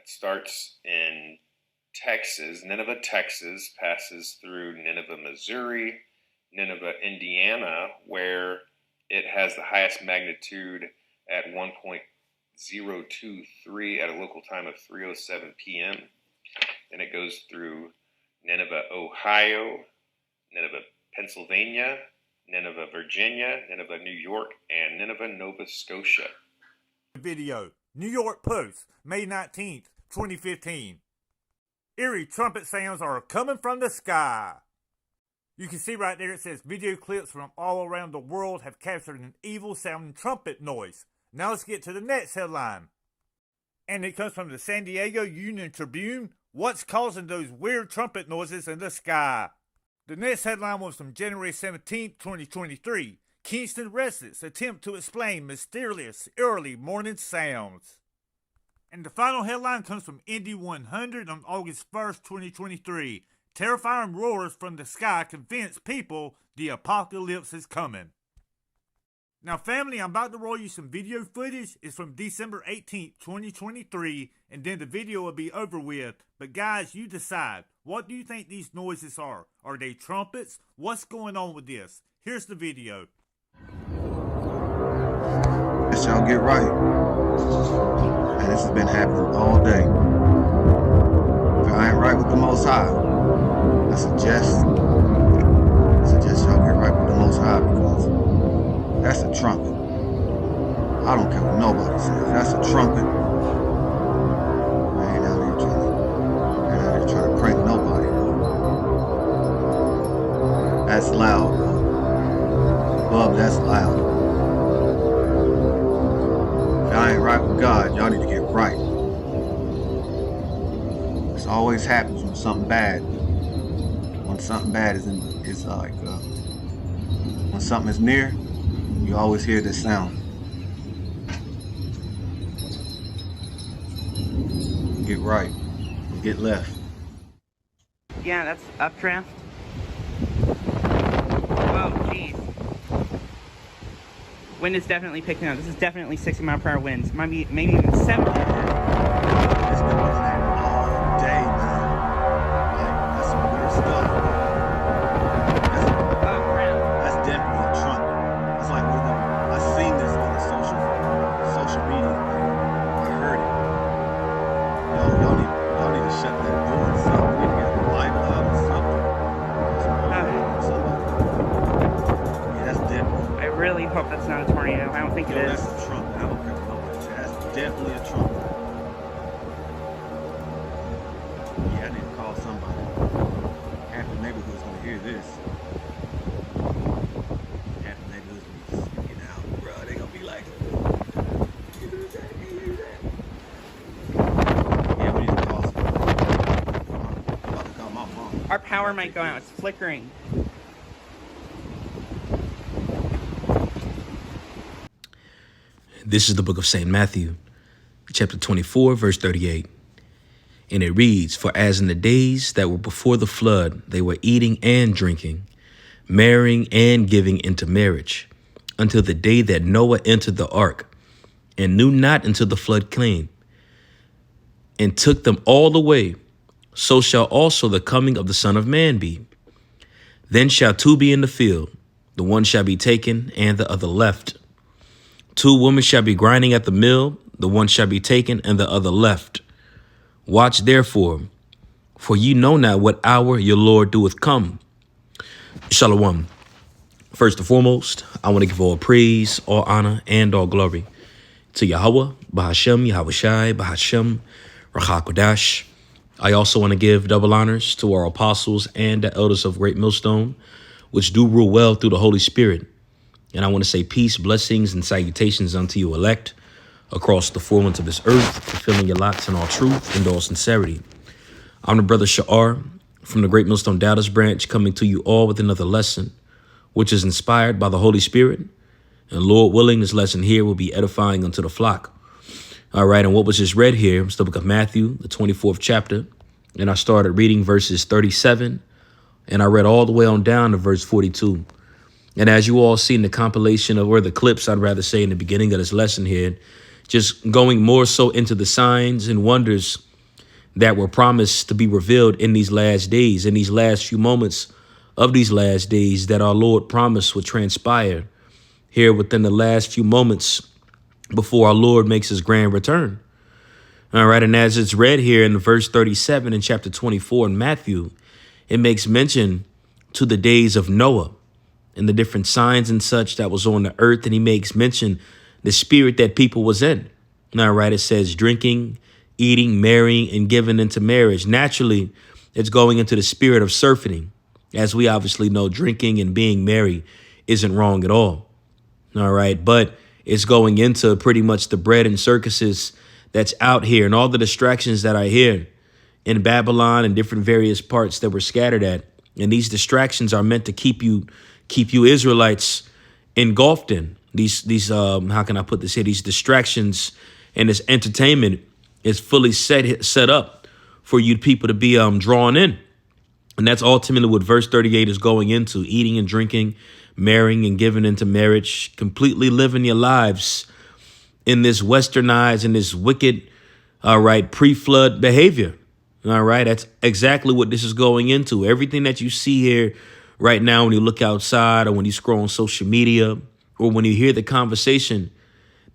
It starts in Texas, Nineveh, Texas, passes through Nineveh, Missouri, Nineveh, Indiana, where it has the highest magnitude at 1.023 at a local time of 3:07 p.m. Then it goes through Nineveh, Ohio, Nineveh, Pennsylvania, Nineveh, Virginia, Nineveh, New York, and Nineveh, Nova Scotia. Video, New York Post, May 19th, 2015. Eerie trumpet sounds are coming from the sky. You can see right there it says video clips from all around the world have captured an evil sounding trumpet noise. Now let's get to the next headline. And it comes from the San Diego Union Tribune. What's causing those weird trumpet noises in the sky? The next headline was from January 17th, 2023. Kingston residents attempt to explain mysterious early morning sounds. And the final headline comes from Indy 100 on August 1st, 2023. Terrifying roars from the sky convince people the apocalypse is coming. Now family, I'm about to roll you some video footage. It's from December 18th, 2023, and then the video will be over with. But guys, you decide. What do you think these noises are? Are they trumpets? What's going on with this? Here's the video. Yes, y'all get right. Man, this has been happening all day. If I ain't right with the Most High, I suggest y'all get right with the Most High, because that's a trumpet. I don't care what nobody says. That's a trumpet. I ain't out here trying to prank nobody. That's loud, bro. Bub, that's loud. If y'all ain't right with God, y'all need to get right. This always happens when something bad. When something bad is when something is near, you always hear this sound. Get right, get left. Yeah, that's updraft. Oh, jeez. Wind is definitely picking up. This is definitely 60-mile-per-hour winds. Maybe even 70. It's been doing that all day, man. Like, that's some weird stuff. That's definitely a trumpet. It's like one of them. I seen this on the social media. I heard it. Y'all need to shut that door or something. We need to get the light out or something. Yeah, that's definitely. I really hope that's not a tornado. I don't think it is. That's a trumpet. I don't care what nobody says. That's definitely a trumpet. Yeah, I need to call somebody. Half the neighborhood's gonna hear this. Half the neighborhood's gonna be speaking out, bro. They gonna be like, "Can you hear that? Can you hear that?" Yeah, we need to call somebody. I'm about to call my mom. Our power might go out. It's flickering. This is the book of St. Matthew, chapter 24, verse 38. And it reads, "For as in the days that were before the flood, they were eating and drinking, marrying and giving into marriage, until the day that Noah entered the ark, and knew not until the flood came, and took them all away, so shall also the coming of the Son of Man be. Then shall two be in the field, the one shall be taken, and the other left. Two women shall be grinding at the mill, the one shall be taken, and the other left. Watch therefore, for ye know not what hour your Lord doeth come." Shalom. First and foremost, I want to give all praise, all honor, and all glory to Yahweh, Bahashem, Yahushai, Bahashem, Rachakodash. I also want to give double honors to our apostles and the elders of Great Millstone, which do rule well through the Holy Spirit. And I want to say peace, blessings, and salutations unto you elect across the four winds of this earth, fulfilling your lots in all truth and all sincerity. I'm the brother Sha'ar from the Great Millstone Doubters branch, coming to you all with another lesson, which is inspired by the Holy Spirit. And Lord willing, this lesson here will be edifying unto the flock. All right, and what was just read here was the book of Matthew, the 24th chapter. And I started reading verses 37, and I read all the way on down to verse 42. And as you all seen the compilation of, or the clips, I'd rather say, in the beginning of this lesson here, just going more so into the signs and wonders that were promised to be revealed in these last days, in these last few moments of these last days that our Lord promised would transpire here within the last few moments before our Lord makes his grand return. All right. And as it's read here in verse 37 in chapter 24 in Matthew, it makes mention to the days of Noah and the different signs and such that was on the earth. And he makes mention the spirit that people was in. All right. It says drinking, eating, marrying, and giving into marriage. Naturally, it's going into the spirit of surfeiting. As we obviously know, drinking and being merry isn't wrong at all. All right. But it's going into pretty much the bread and circuses that's out here and all the distractions that are here in Babylon and different various parts that we're scattered at. And these distractions are meant to keep you Israelites engulfed in these how can I put this here? These distractions and this entertainment is fully set up for you people to be drawn in. And that's ultimately what verse 38 is going into: eating and drinking, marrying and giving into marriage, completely living your lives in this westernized and this wicked, all right, pre-flood behavior. All right. That's exactly what this is going into. Everything that you see here right now, when you look outside or when you scroll on social media or when you hear the conversation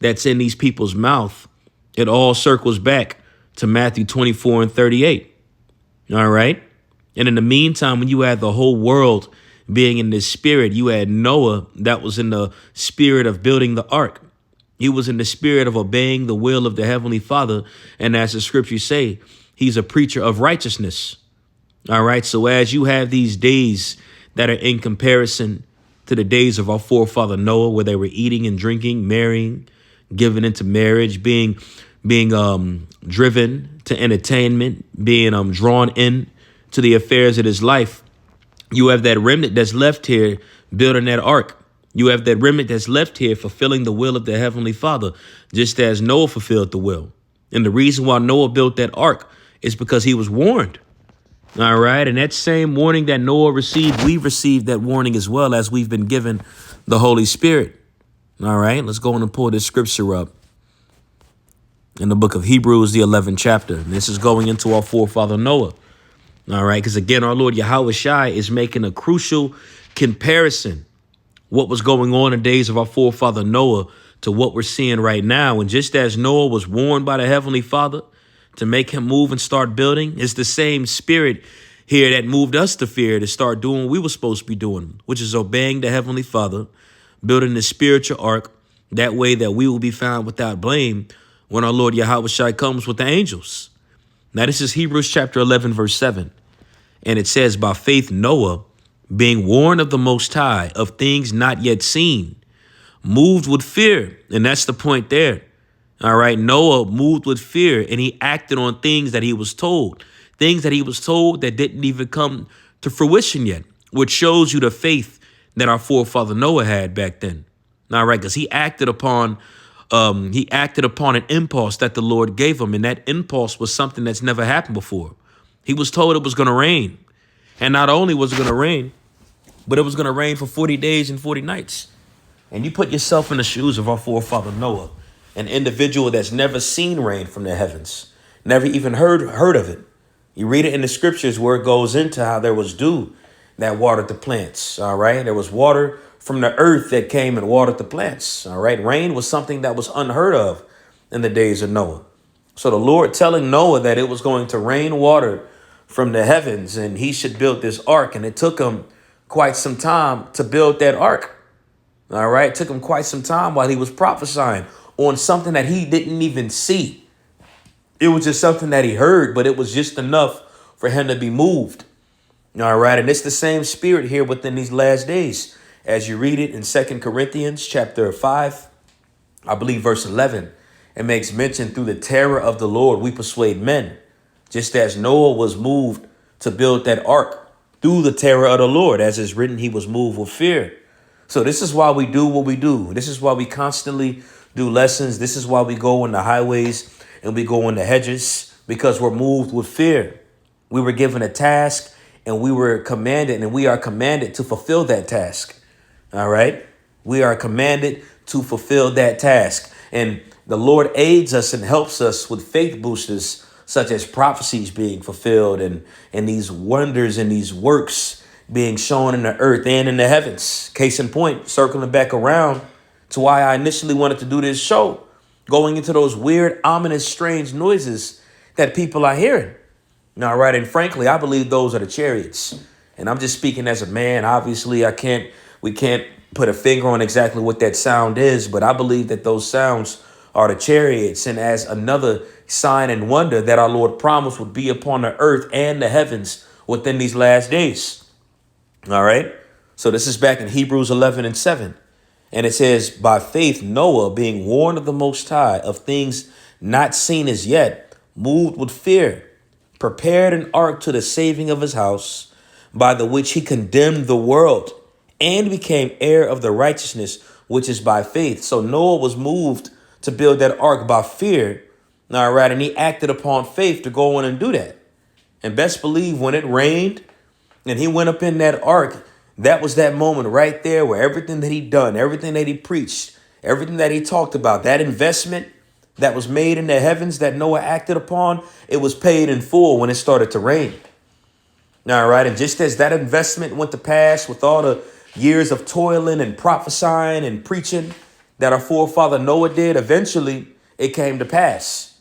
that's in these people's mouth, it all circles back to Matthew 24 and 38. All right. And in the meantime, when you had the whole world being in this spirit, you had Noah that was in the spirit of building the ark. He was in the spirit of obeying the will of the Heavenly Father. And as the scriptures say, he's a preacher of righteousness. All right. So as you have these days that are in comparison to the days of our forefather Noah, where they were eating and drinking, marrying, giving into marriage, being driven to entertainment, being drawn in to the affairs of his life, you have that remnant that's left here building that ark. You have that remnant that's left here fulfilling the will of the Heavenly Father, just as Noah fulfilled the will. And the reason why Noah built that ark is because he was warned. All right. And that same warning that Noah received, we received that warning as well, as we've been given the Holy Spirit. All right. Let's go on and pull this scripture up in the book of Hebrews, the 11th chapter. And this is going into our forefather Noah. All right. Because again, our Lord Yahweh Shai is making a crucial comparison. What was going on in the days of our forefather Noah to what we're seeing right now. And just as Noah was warned by the Heavenly Father to make him move and start building, it's the same spirit here that moved us to fear to start doing what we were supposed to be doing, which is obeying the Heavenly Father, building the spiritual ark. That way that we will be found without blame when our Lord Yahweh Shai comes with the angels. Now, this is Hebrews chapter 11, verse 7. And it says, by faith, Noah, being warned of the Most High of things not yet seen, moved with fear. And that's the point there. All right. Noah moved with fear and he acted on things that he was told, that didn't even come to fruition yet, which shows you the faith that our forefather Noah had back then. All right. Because he acted upon an impulse that the Lord gave him. And that impulse was something that's never happened before. He was told it was going to rain. And not only was it going to rain, but it was going to rain for 40 days and 40 nights. And you put yourself in the shoes of our forefather Noah, an individual that's never seen rain from the heavens, never even heard of it. You read it in the scriptures where it goes into how there was dew that watered the plants. All right. There was water from the earth that came and watered the plants. All right. Rain was something that was unheard of in the days of Noah. So the Lord telling Noah that it was going to rain water from the heavens and he should build this ark. And it took him quite some time to build that ark. All right. It took him quite some time while he was prophesying on something that he didn't even see. It was just something that he heard, but it was just enough for him to be moved. All right. And it's the same spirit here within these last days. As you read it in 2 Corinthians chapter 5, I believe verse 11, it makes mention through the terror of the Lord, we persuade men, just as Noah was moved to build that ark through the terror of the Lord. As is written, he was moved with fear. So this is why we do what we do. This is why we constantly do lessons. This is why we go in the highways and we go in the hedges, because we're moved with fear. We were given a task and we were commanded, and we are commanded to fulfill that task. All right. We are commanded to fulfill that task. And the Lord aids us and helps us with faith boosters such as prophecies being fulfilled and these wonders and these works being shown in the earth and in the heavens. Case in point, circling back around to why I initially wanted to do this show, going into those weird, ominous, strange noises that people are hearing. All right. And frankly, I believe those are the chariots. And I'm just speaking as a man. Obviously, we can't put a finger on exactly what that sound is, but I believe that those sounds are the chariots. And as another sign and wonder that our Lord promised would be upon the earth and the heavens within these last days. All right. So this is back in Hebrews 11:7. And it says, by faith, Noah, being warned of the Most High of things not seen as yet, moved with fear, prepared an ark to the saving of his house, by the which he condemned the world and became heir of the righteousness which is by faith. So Noah was moved to build that ark by fear. All right. And he acted upon faith to go in and do that. And best believe when it rained and he went up in that ark, that was that moment right there where everything that he done, everything that he preached, everything that he talked about, that investment that was made in the heavens that Noah acted upon, it was paid in full when it started to rain. All right. And just as that investment went to pass with all the years of toiling and prophesying and preaching that our forefather Noah did, eventually it came to pass.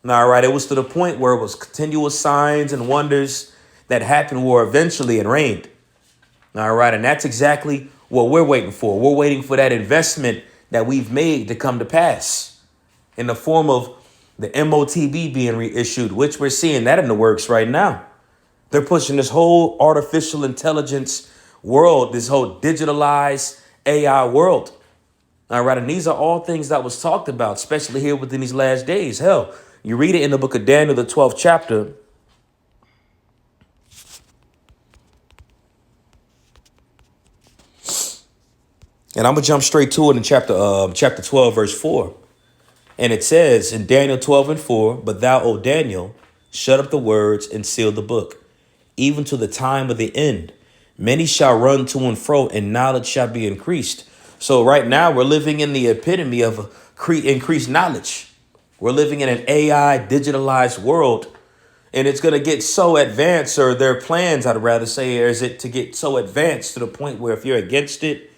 All right. It was to the point where it was continuous signs and wonders that happened where eventually it rained. All right. And that's exactly what we're waiting for. We're waiting for that investment that we've made to come to pass in the form of the MOTB being reissued, which we're seeing that in the works right now. They're pushing this whole artificial intelligence world, this whole digitalized AI world. All right. And these are all things that was talked about, especially here within these last days. Hell, you read it in the book of Daniel, the 12th chapter. And I'm going to jump straight to it in chapter 12, verse 4. And it says in Daniel 12:4, but thou, O Daniel, shut up the words and seal the book, even to the time of the end. Many shall run to and fro, and knowledge shall be increased. So right now we're living in the epitome of increased knowledge. We're living in an AI digitalized world, and it's going to get so advanced, or their plans, I'd rather say, is it to get so advanced to the point where if you're against it,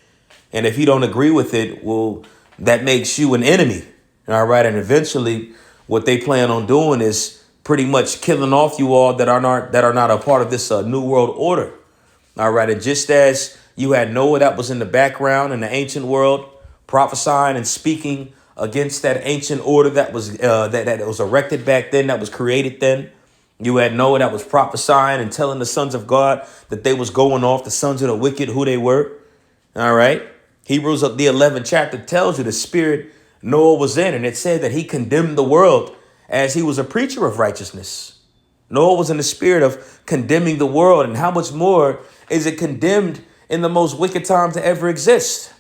and if you don't agree with it, well, that makes you an enemy. All right. And eventually what they plan on doing is pretty much killing off you all that are not a part of this new world order. All right. And just as you had Noah that was in the background in the ancient world, prophesying and speaking against that ancient order that was that was erected back then, that was created then. You had Noah that was prophesying and telling the sons of God that they was going off, the sons of the wicked, who they were. All right. Hebrews the 11th chapter tells you the spirit Noah was in, and it said that he condemned the world as he was a preacher of righteousness. Noah was in the spirit of condemning the world. And how much more is it condemned in the most wicked time to ever exist?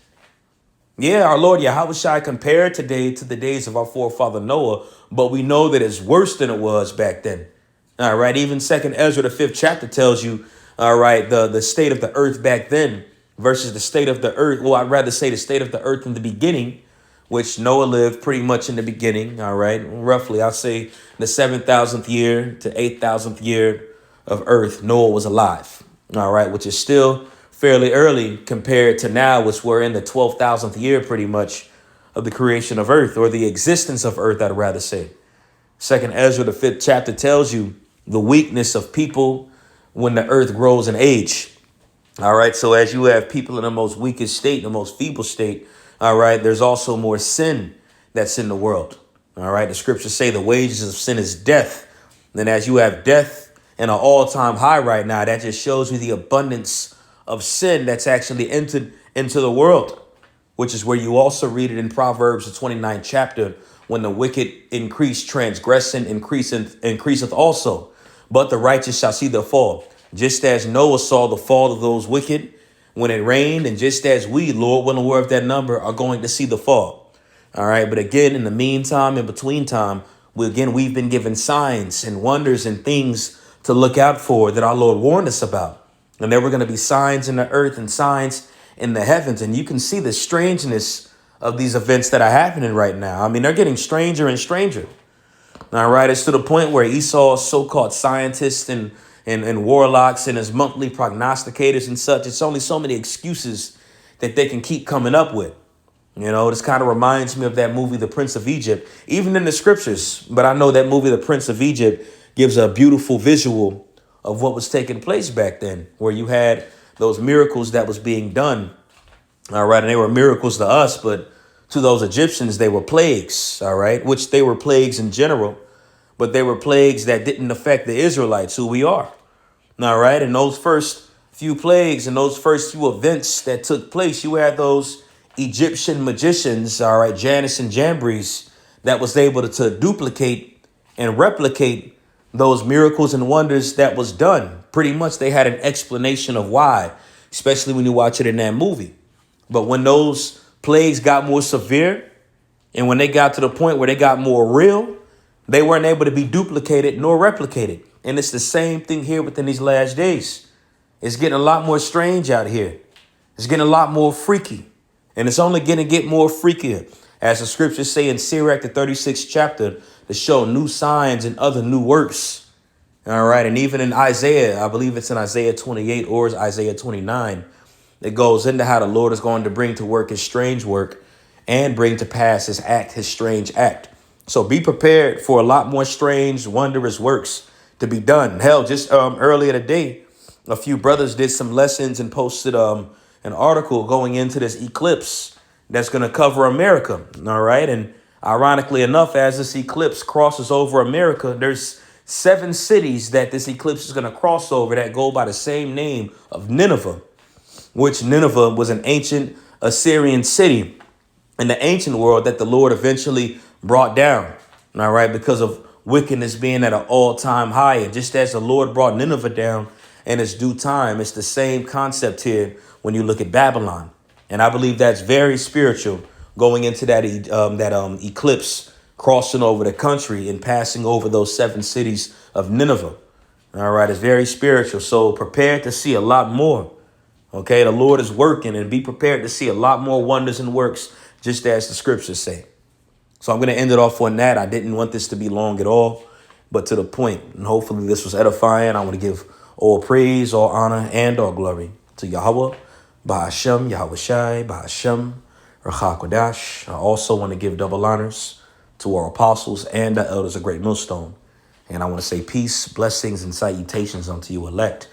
Yeah, our Lord Yahushua compared today to the days of our forefather Noah, but we know that it's worse than it was back then. All right. Even 2nd Ezra, the 5th chapter tells you, all right, the state of the earth back then versus the state of the earth. Well, I'd rather say the state of the earth in the beginning, which Noah lived pretty much in the beginning. All right. Roughly, I'll say the 7,000th year to 8,000th year of earth, Noah was alive. All right. Which is still fairly early compared to now, which we're in the 12,000th year pretty much of the creation of earth, or the existence of earth, I'd rather say. 2nd Ezra, the 5th chapter tells you the weakness of people when the earth grows in age. All right. So as you have people in the most weakest state, the most feeble state, all right, there's also more sin that's in the world. All right. The scriptures say the wages of sin is death. And as you have death in an all-time high right now, that just shows you the abundance of sin that's actually entered into the world, which is where you also read it in Proverbs, the 29th chapter, when the wicked increase transgression, increaseth also, but the righteous shall see their fall. Just as Noah saw the fall of those wicked when it rained, and just as we, Lord, well aware of that number, are going to see the fall. All right. But again, in the meantime, in between time, we've been given signs and wonders and things to look out for that our Lord warned us about. And there were going to be signs in the earth and signs in the heavens. And you can see the strangeness of these events that are happening right now. I mean, they're getting stranger and stranger. All right. It's to the point where Esau's so-called scientists and warlocks and his monthly prognosticators and such, it's only so many excuses that they can keep coming up with. You know, this kind of reminds me of that movie, The Prince of Egypt, even in the scriptures. But I know that movie, The Prince of Egypt, gives a beautiful visual of what was taking place back then, where you had those miracles that was being done. All right. And they were miracles to us, but to those Egyptians, they were plagues. All right. Which they were plagues in general, but they were plagues that didn't affect the Israelites, who we are. All right. And those first few plagues and those first few events that took place, you had those Egyptian magicians, all right, Janus and Jambres, that was able to duplicate and replicate those miracles and wonders that was done. Pretty much they had an explanation of why, especially when you watch it in that movie. But when those plagues got more severe and when they got to the point where they got more real, they weren't able to be duplicated nor replicated. And it's the same thing here within these last days. It's getting a lot more strange out here. It's getting a lot more freaky. And it's only going to get more freakier, as the scriptures say in Sirach, the 36th chapter, to show new signs and other new works. All right. And even in Isaiah, I believe it's in Isaiah 28 or is Isaiah 29, it goes into how the Lord is going to bring to work his strange work and bring to pass his act, his strange act. So be prepared for a lot more strange, wondrous works to be done. Hell, just earlier today, a few brothers did some lessons and posted an article going into this eclipse that's going to cover America. All right. And ironically enough, as this eclipse crosses over America, there's 7 cities that this eclipse is going to cross over that go by the same name of Nineveh, which Nineveh was an ancient Assyrian city in the ancient world that the Lord eventually brought down. All right. Because of wickedness being at an all-time high. And just as the Lord brought Nineveh down in its due time, it's the same concept here when you look at Babylon. And I believe that's very spiritual, going into that eclipse, crossing over the country and passing over those 7 cities of Nineveh. All right. It's very spiritual. So prepare to see a lot more. OK, the Lord is working, and be prepared to see a lot more wonders and works, just as the scriptures say. So I'm going to end it off on that. I didn't want this to be long at all, but to the point. And hopefully this was edifying. I want to give all praise, all honor, and all glory to Yahweh, Bahashem, Yahweh Shai, Bahashem, Rachakodash. I also want to give double honors to our apostles and the elders of Great Millstone. And I want to say peace, blessings, and salutations unto you elect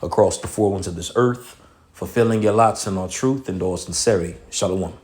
across the 4 winds of this earth, fulfilling your lots in all truth and all sincerity. Shalom.